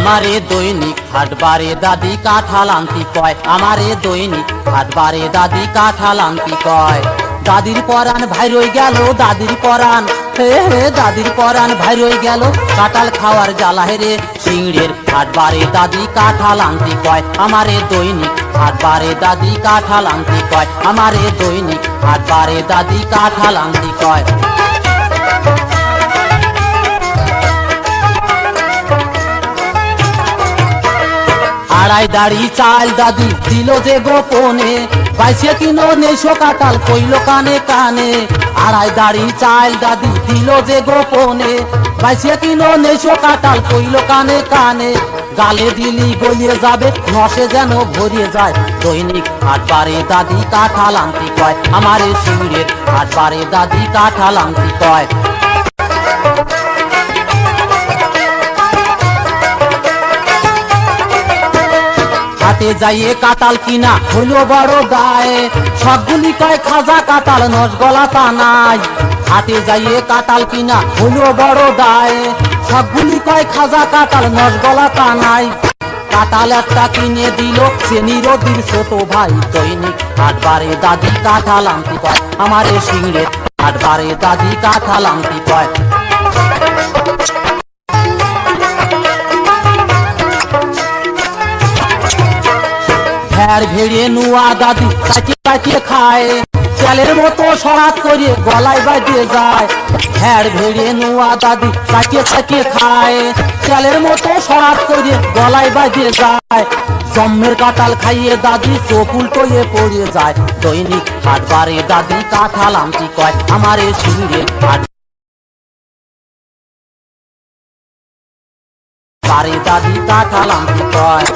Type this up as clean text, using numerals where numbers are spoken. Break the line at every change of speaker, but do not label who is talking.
আমারে দৈনিক হাটবারে দাদি কাঁঠাল আনতি কয়, আমারে দৈনিক হাটবারে দাদি কাঁঠাল আনতি কয়। দাদির পরাণ ভাই রই গেল, দাদির পরাণ, হে হে দাদির পরাণ ভাই রই গেল, কাঁঠাল খাওয়ার জ্বালা রে। সিংড়ের হাটবারে দাদি কাঁঠাল আনতি কয়, আমারে দৈনিক হাটবারে দাদি কাঁঠাল আনতি কয়, আমারে দৈনিক হাটবারে দাদি কাঁঠাল আনতি কয়। আড়াই দাড়ি চাল দাদি দিল যে গোপনে, বাইশে কিলো নেশো কাঁঠাল কইল কানে কানে। আড়াই দাড়ি চাল দাদি দিল যে গোপনে, বাইশে কিলো নেশো কাঁঠাল কইল কানে কানে। গালে দিলি গলিয়ে যাবে, নশে যেন ভরিয়ে যায়, দৈনিক হাটবারে দাদি কাঁঠাল আনতি কয়, আমারে সিংড়ের হাটবারে দাদি কাঁঠাল আনতি কয়। হাটে যাইয়ে কাঁঠাল কিনা হইল বড় দায়, সবগুলি কয় খাজা কাঁঠাল নস গলা তা নাই। হাটে যাইয়ে কাঁঠাল কিনা হইল বড় দায়, সবগুলি কয় খাজা কাঁঠাল নস গলা তা নাই। কাঁঠাল একটা কিনে দিল সে নিরদির ছোট ভাই, দৈনিক হাটবারে দাদি কাঁঠাল আনতি কয়, আমারে সিংড়ের হাটবারে দাদি কাঁঠাল আনতি কয়। ভেড় ভেড়িয়ে নুয়া দাদি কাটিয়ে কাটিয়ে খায়, চালের মতো সরাত করে গলায় বাঁধিয়ে যায়। ভেড় ভেড়িয়ে নুয়া দাদি কাটিয়ে কাটিয়ে খায়, চালের মতো সরাত করে গলায় বাঁধিয়ে যায়। জম্মের কাঁঠাল খাইয়ে দাদি চোখ উল্টোয়ে পড়ে যায়, দৈনিক হাটবারে দাদি কাঁঠাল আনতি কয়, আমারে সিংড়ের হাটবারে দাদি কাঁঠাল আনতি কয়।